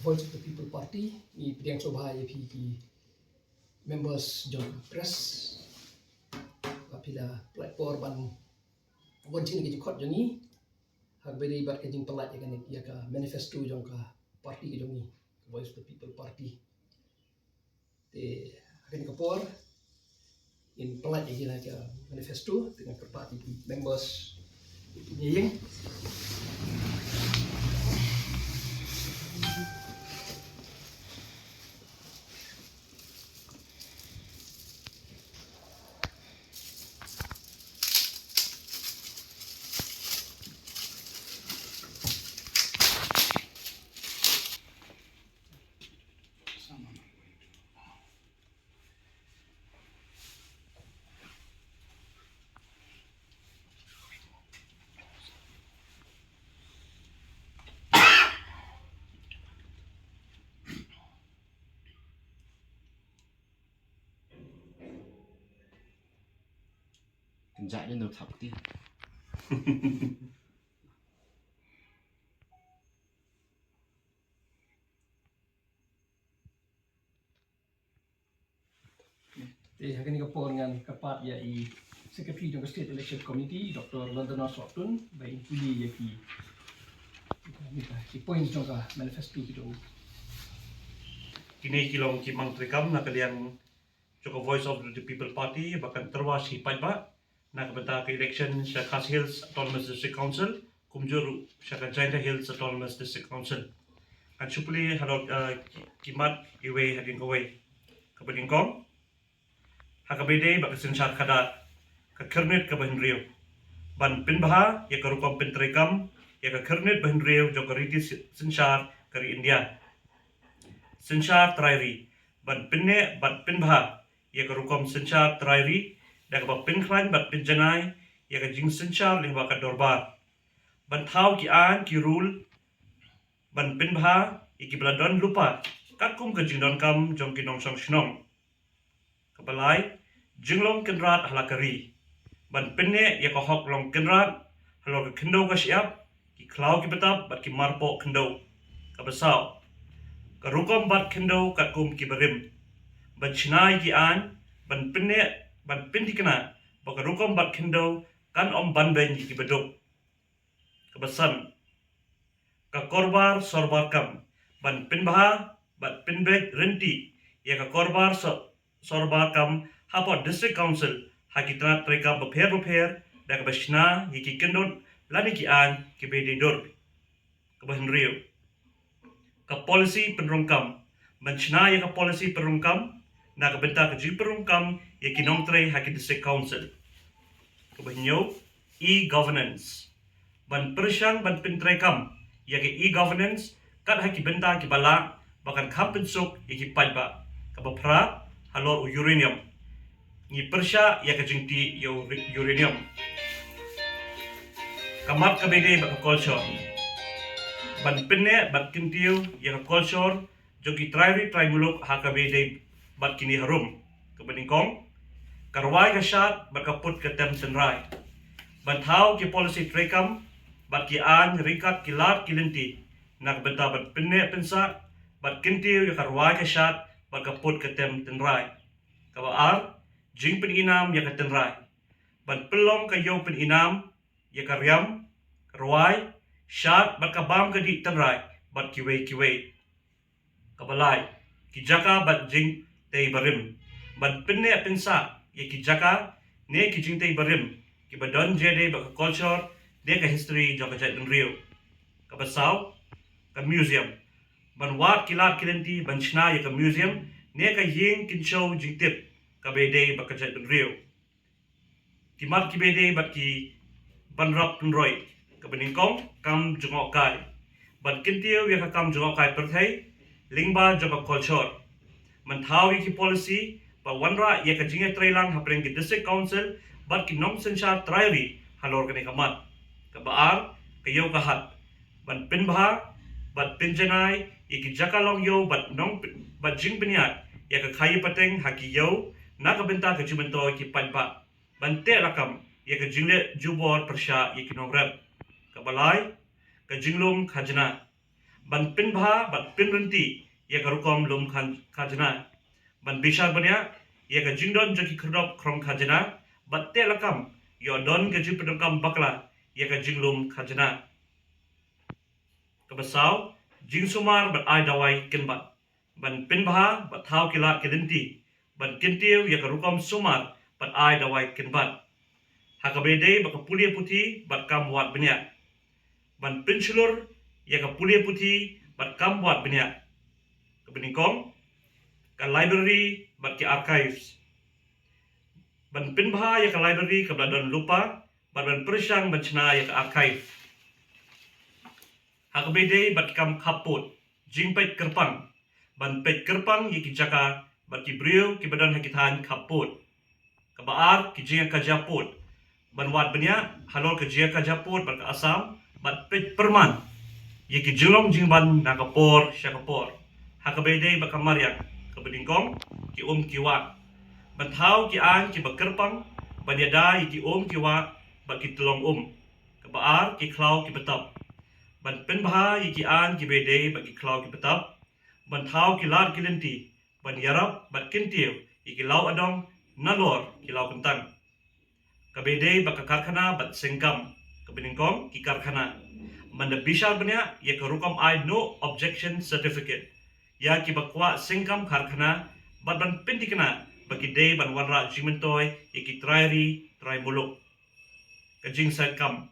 Voice of the People Party i Pidang Sobha YP ki members jong press apila platform ban wancin ke jikot jongi hak beri bat ke jing pelat ya ka manifesto jong ka parti ke jongi Voice of the People Party te akan kapor in pelat ya ka manifesto dengan ke parti members nyeng Kenjaknya nur sakti. akan kapor dengan kapat ya i Secretary jong State Election Committee Dr. London Swaptun baik pili ya ki point jong ka manifesto ki jong Kini kilong kimang trikam na kaliang Joko Voice of the People Party bahkan terwas hipat ba na kabenta ke election sa Khas Hills Autonomous District Council kumjur sa Jainta Hills Autonomous District Council kan supuli harap kimat iwe hading kawai kabaning kong hakabede bakasin syar kada ka kernet ka bahin ban pinbaha ya karukom pintrikam ya ka kernet bahin riyo joko riti sinsyar kari India sinsyar trairi ban pinne bat pinbaha ya karukom sinsyar trairi da ka pinklan bat pinjanai ya ka jing sinsyar lingwa ka dorbar ban thau ki an ki rule ban pinbaha iki bladon lupa kakum ka jingdon kam jong kinong song shnong kapalai jinglong kenrat halakari ban pinne ya ka hok long kenrat halo ka kendo ka siap ki klau ki betap bat ki marpo kendo ka basau ka rukom bat kendo ka kum ki berim ban chinai ki an ban pinne ban pindi kena ba ka rukom bat kendo kan om ban ben ki bedok ka basan ka korbar sorbar kam ban pinbaha bat pinbek renti ya ka korbar sorbar kam hapot district council hakitna treka bapher da ka bashna yiki kendon lani ki an ki bede dor ka bahin rio ka policy penrongkam banchna ya ka policy penrongkam na ka benta ka ji penrongkam yiki nongtre haki district council ka bahin yo e-governance ban persyang ban pintrekam yaki e-governance kat haki benta ki bala bahkan kampin sok yaki pajba ka bapra halor uranium ni persya ya ka jingti yo uranium kamat ka bede ba ka culture ban pinne bat kintiu ya ka culture jogi trairi muluk ha ka bede bat kini harum ka beningkong karwai ka shat bat ka put ka tem senrai ban thau ki policy trekam bat ki an rikat kilat kilinti nak benta bat pinne pensa bat kintiu ya karwai ka shat bat ka put ka tem tenrai ka ar jing pin inam ya ka tenrai ban pelong ka yo pin inam ya ka riam karwai shat bat ka bam ka di tenrai bat kiwe ka balai ki jaka bat jing tei barim ban pinne pensa ya ki jaka ne ki jing tei barim ki badon jede ba ka culture de ka history jaka jat rio ka basau ka museum ban wat kilat kilinti ban chna ya ka museum ne ka ying kin show jingtip ka bede ba ka jat rio ki mat ki bede bat ki ban rap roi ka beningkong kam jungok kai ban kintiu ya ka kam jungok kai perthai lingba jaka culture man thau ki policy ba wanra ya ka jinge trailang hapreng ki district council bat ki nong sensha trairi halor ka ne kamat ka baar ka yo ka hat ban pinbha bat pinjanai iki jakalong yo bat nong bat jing biniat ya ka khai pateng haki yo na ka benta ka jumento ki panpa ban te rakam ya ka jingle jubor persya ya ki nong rep ka balai ka jinglum khajna ban pinbha ban pinrenti ya garukom lum khajna ban bishar banya ya ga jingdon jaki khrop khrom khajna batte lakam yo don ga jipedam bakla ya ga jinglum khajna kabasau jingsumar ban ai dawai kinbat ban pinbha bat thau kila kedenti ban kintiu ya garukom sumar bat ai dawai kinbat hakabede baka pulia puti bat kam wat benya ban pinchulur ya ka pulia puti bat kam wat benya kebeningkong ka library bat ki archives ban pinbha ya ka library ka bladon lupa ban persang ban chna ya ka archive hakabede bat kam kaput jingpet kerpang ban pet kerpang ya ki jaka bat ki brio ki badan hakithan kaput kabaar ki jinga ka japut ban wat benya halol ke jia ka japut bat ka asam bat pet perman ye ki julong jingban na kapor syakapor hakabede ba kamaryak kabedingkong ki ki wa ban thau ki an ki bakerpang ban yada ye ki ki wa ba ki telong kabaar ki klau ki betap ban penbha ye ki an ki bede ba ki klau ki betap ban thau ki lar ki lenti ban yarap bat kintiu ye ki lau adong nalor ki lau kentang kabede baka karkhana bat sengkam kebeningkong ki karkhana manda bishar banya ya karukom I no objection certificate ya ki bakwa sengkam karkhana bat ban pintikna bagi day ban wanra jimentoy ya ki trai muluk kajing sengkam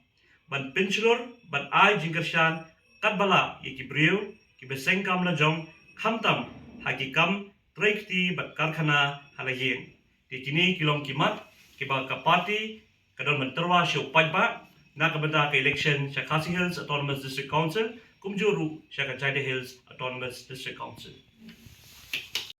ban pinchulur ban I jingkershan katbala ya ki brio ki besengkam la jong khamtam hakikam traikti bat karkhana halayin dikini kilong kimat kiba ka party kadon menterwa show pajba na kabenda ka election sa Khasi Hills Autonomous District Council kumjuru sa Kajaida Hills Autonomous District Council